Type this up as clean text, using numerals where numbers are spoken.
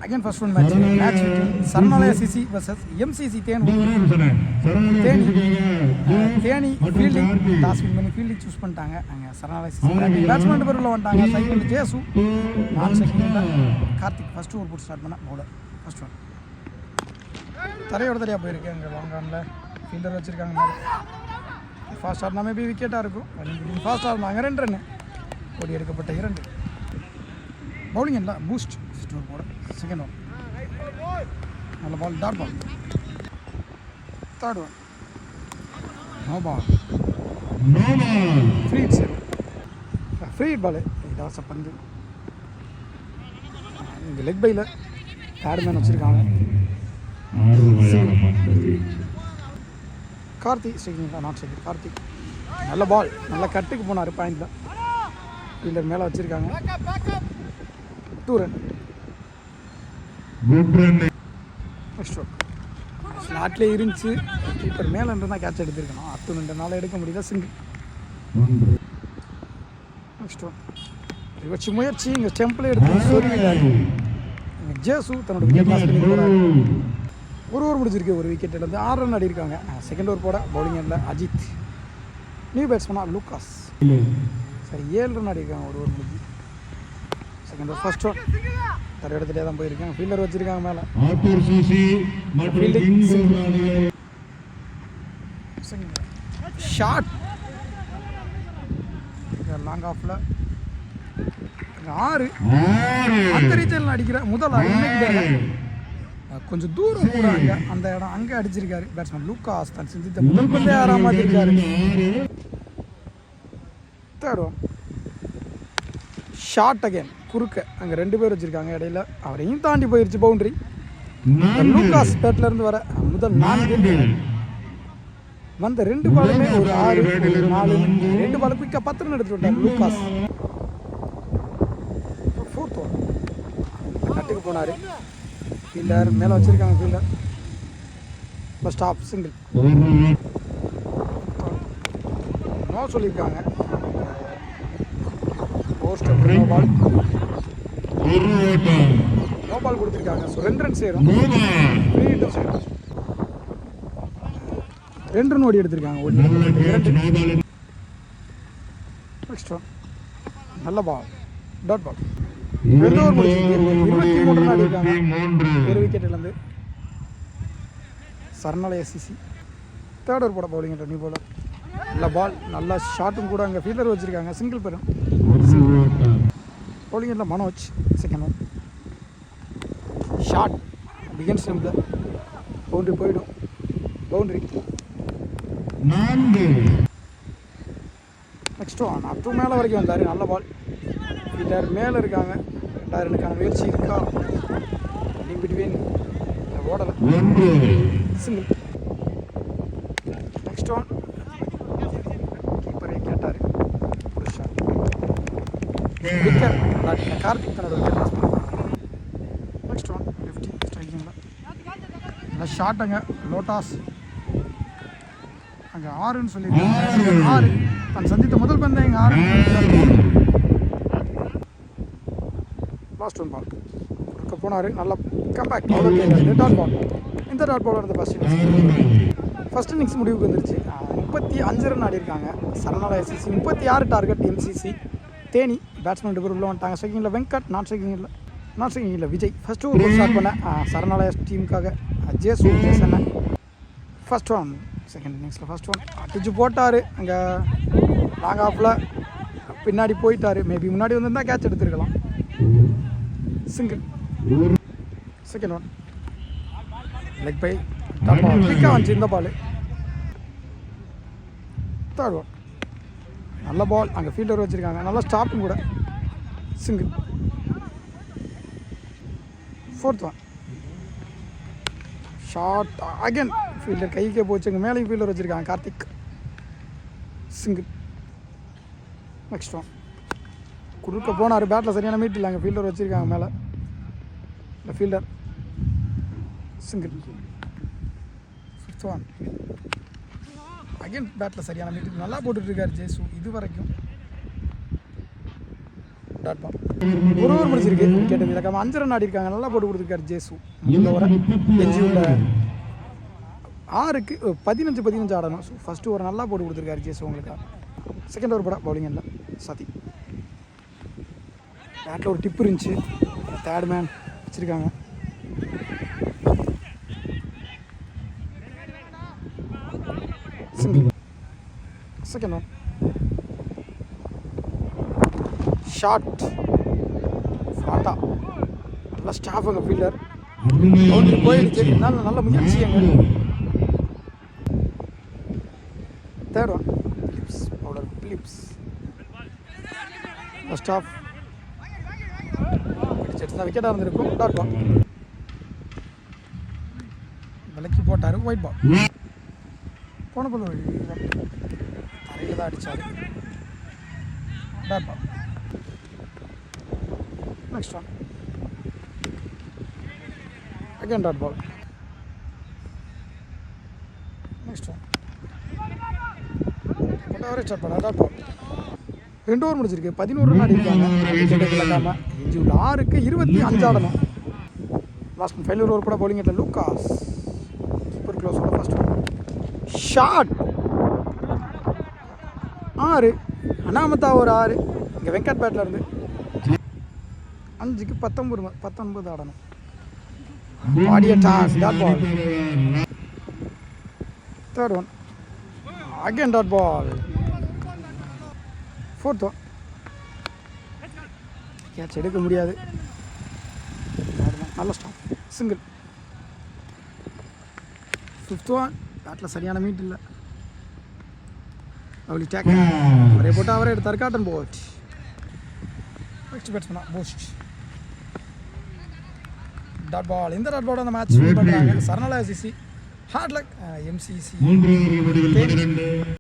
Again, first one match between Saranalaya CC versus MCC Theni. Theni fielding, task win பண்ணி fielding choose பண்ணிட்டாங்க. அங்க Saranalaya CC batsman number உள்ள வந்தாங்க. Cycle ஜேசு, நான் செகண்ட்ல கார்த்திக் ஃபர்ஸ்ட் ஓவர் போட்டு ஸ்டார்ட் பண்ண பவுலர். ஃபர்ஸ்ட் ஒன் தரையோட தரையா போயிருக்கு. அங்க லாங் ஆன்ல ஃபீல்டர் வச்சிருக்காங்க மேல. ஃபாஸ்ட் ஆடினா மேபி விக்கெட்டா இருக்கும். ஃபாஸ்ட் ஆடினாங்க 2 ரன். ஓடி எடுக்கப்பட்ட 2. பவுலிங் இல்லை பூஸ்ட் ஃபர்ஸ்ட் ஓவர் போட. செகண்ட் ஒன் நல்ல ball, dot ball. Third one no ball, free hit save, free hit ball. இதாச பந்து இங்கே லெக் பையில் தேர்ட் மேன் வச்சுருக்காங்க. Karthik second, not second. Karthik நல்ல பால், நல்ல கட்டுக்கு போனார் பாயிண்டில். ஃபீல்டர் மேலே வச்சுருக்காங்க. 2 ரன். ஸ்லாட்லேயே இருந்துச்சு, கீப்பர் மேலே இருந்தால் கேட்ச் எடுத்துருக்கணும். 2 எடுக்க முடியல, சிங்கிள். நெக்ஸ்ட் ஒன் வச்சு முயற்சி இங்கே ஸ்டெம்பில் எடுத்து சொல்லிவிட்டார். ஜேசு தன்னோட விக்கெட் லாஸ் பண்ணி போகிறார். ஒரு ஓவர் முடிஞ்சிருக்கு, ஒரு விக்கெட் இழந்து 6 ரன் ஆடிருக்காங்க. செகண்ட் ஓவர் போட பவுலிங் இல்லை அஜித். New பேட்ஸ்மேனா Lucas. சரி 7 ரன் ஆடிருக்காங்க ஒரு ஓவர் முடிஞ்சு. செகண்ட் ஓவர் ஃபர்ஸ்ட் ஒன் தர இடத்துலேயே தான் போயிருக்காங்க. ஃபீல்டர் வச்சிருக்காங்க மேலே. ஷாட் லாங் ஆஃப்ல 6 அந்த ரீச்சல் அடிக்கிற முதல் கொஞ்சம் தூரம் போறாங்க. அந்த இடம் அங்கே அடிச்சிருக்காரு பேட்ஸ்மேன் லூகாஸ். தான் சிந்தித்த முதல் பந்தே 6ஆம் இருக்காரு. தேர்ட் ஒன் ஷாட் அகேன் குறுக்க. அங்கே 2 பேர் வச்சுருக்காங்க இடையில. அவரையும் தாண்டி போயிடுச்சு பவுண்டரி. லூகாஸ் பேட்லேருந்து வர முதல் 4 வந்த 2 பாலுமே ஒரு 6, 4, 2 பால் குயிக்காக 10 ரன் எடுத்துட்டு விட்டார் லூகாஸ். ஃபோர்த் ஓவர் கட்டுக்கு போனார். ஃபீல்டர் மேலே வச்சுருக்காங்க. Fielder first off single. No சொல்லியிருக்காங்க. நோ பால், நோ பால் கொடுத்துருக்காங்க. ஸோ 2 ரன் சேரும், 3 ஹிட்டும் சேரும். 2 ரன் ஓடி எடுத்திருக்காங்க. ஓடி நெக்ஸ்ட் ஒன் நல்ல பால், டாட் பால். 2 ஓவர் முடிச்சு 23 ரன் ஆடிருக்காங்க. ஒரு விக்கெட் இழந்து சரணாலயா சிசி. தேர்ட் ஓவர் போட பவுலிங் நியூ பாலர். நல்ல பால், நல்ல ஷாட்டும் கூட. அங்கே ஃபீல்டர் வச்சுருக்காங்க. சிங்கிள் பெறும். பவுலிங் இல்லை Manoj. Second one shot begins number boundary போயிடும். பவுண்டரி 4. நெக்ஸ்ட் ஒன் அப்பு மேலே வரைக்கும் வந்தார். நல்ல பால். ஃபீல்டர் மேலே இருக்காங்க. 2 ரன்னுக்கான முயற்சி இருக்கா? பிட்வீன் ஓடலை, சிங்கிள். நெக்ஸ்ட் ஒன் கீப்பரே கேட்டார். விக்கெட் கார்த்திக் தன்னோட விக்கெட் லாஸ் பண்ணாங்க. நெக்ஸ்ட் ஒன் 50 ஸ்ட்ரைக்கிங்கில் நல்லா ஷாட்டுங்க. லோட்டாஸ் அங்கே 6ன்னு சொல்லியிருக்காங்க. 6 தான் சந்தித்த முதல் பந்தை இங்கே 6. லாஸ்ட் ஒன் பால் கொடுக்க போனார். நல்லா கம்பேக் டாட் பால். இந்த டாட் பால் இருந்த ஃபர்ஸ்ட் இன்னிங்ஸ் முடிவுக்கு வந்துருச்சு. 35 ரன் ஆடிருக்காங்க Saranalaya CC. 36 target MCC. Theni batsman 2 பேர் உள்ள வந்துட்டாங்க. செகண்டில் வெங்கட், நாட் செகண்டில் விஜய். ஃபர்ஸ்ட் ஓவர் ஸ்டார்ட் பண்ண சரணாலயா டீமுக்காக ஜேசு ஜேசன். ஃபர்ஸ்ட் ஒன் செகண்ட் இன்னிங்ஸில் ஃபர்ஸ்ட் ஒன் அடிச்சு போட்டார். அங்கே லாங் ஆஃபில் பின்னாடி போயிட்டார். மேபி முன்னாடி வந்திருந்தால் கேட்ச் எடுத்துருக்கலாம். Single. Second one leg bye குயிக்காக வந்துச்சு இந்த பால். தேர்ட் ஒன் நல்ல பால். அங்கே ஃபீல்டர் வச்சுருக்காங்க. நல்லா ஸ்டாப்பும் கூட. Single. Fourth one short again. Fielder கைக்கே போச்சு. அங்கே மேலேயும் ஃபீல்டர் வச்சுருக்காங்க கார்த்திக். சிங்கிள். நெக்ஸ்ட் ஒன் குறுக்க போனார். பேட்டில் சரியான மீட் இல்லை. அங்கே ஃபீல்டர் வச்சுருக்காங்க மேலே. இல்லை fielder single. Fifth one again பேட்டில் சரியான மீட்டுக்கு நல்லா போட்டுட்ருக்கார் ஜேசு இது வரைக்கும். Dot ball. ஒரு ஓவர் முடிச்சிருக்கு கேட்டது இலக்காம 5 ரன் ஆடி இருக்காங்க. நல்லா போட்டு கொடுத்துருக்காரு ஜேசு. இந்த ஓவரை எஞ்சி உள்ள 6க்கு 15 ஆடணும். ஸோ ஃபஸ்ட்டு ஓவர் நல்லா போட்டு கொடுத்துருக்காரு ஜேசு உங்களுக்கு. செகண்ட் ஓவர் போட பவுலிங் இல்லை சதி. பேட்டில் ஒரு டிப் இருந்துச்சு, தேர்ட் மேன் வச்சுருக்காங்க. சிங்கிள். செகண்ட் ஒன் ஷார்ட் ஃபாட்டா. நல்லா ஸ்டாஃபுங்க ஃபீல்டர் போயிடுச்சு. நல்ல முயற்சி எங்க. Third one Phillips bowler Phillips. ஸ்டாஃப் பிடிச்சிருந்தா விக்கெட்டாக இருந்திருக்கும். டாட் பால் விலைக்கு போட்டார். Wide ball. போன பால் தரையில் தான் அடித்தார். Dot ball. Next one again dot ball. Next one அவரே ஸ்டார்ட் பண்ண டாட் பால். 2 ஓவர் முடிச்சிருக்கு. 11 ரன் ஆடி இருக்காங்க. இழக்காம 6க்கு 25 ஆடணும். லாஸ்ட் ஃபைனல் ஓவர் கூட பவுலிங் இல்லை லூகாஸ். கீப்பர் க்ளோஸ் கூட ஃபர்ஸ்ட் ஒன் ஷாட் 6. அனாமத்தா ஒரு 6. இங்கே வெங்கட் பேட்டில் இருந்து 5க்கு 19 ஆடணும். ஆடிய டாஸ் dot ball. Third one again dot ball. Fourth one catch எடுக்க முடியாது. நல்ல ஸ்டாப் சிங்கிள். ஃபிஃப்த் ஒன் பேட்டில் சரியான மீட் இல்லை. அவளி டேக் அவரே போட்டு அவரே எடுத்தார். Caught and bowled. நெக்ஸ்ட் பேட்ஸ்மேனா போஸ்ட் டாட் பால். இந்த டாட் பால் அந்த மேட்ச் வின் பண்ணுறாங்க. Saranalaya CC hard luck MCC.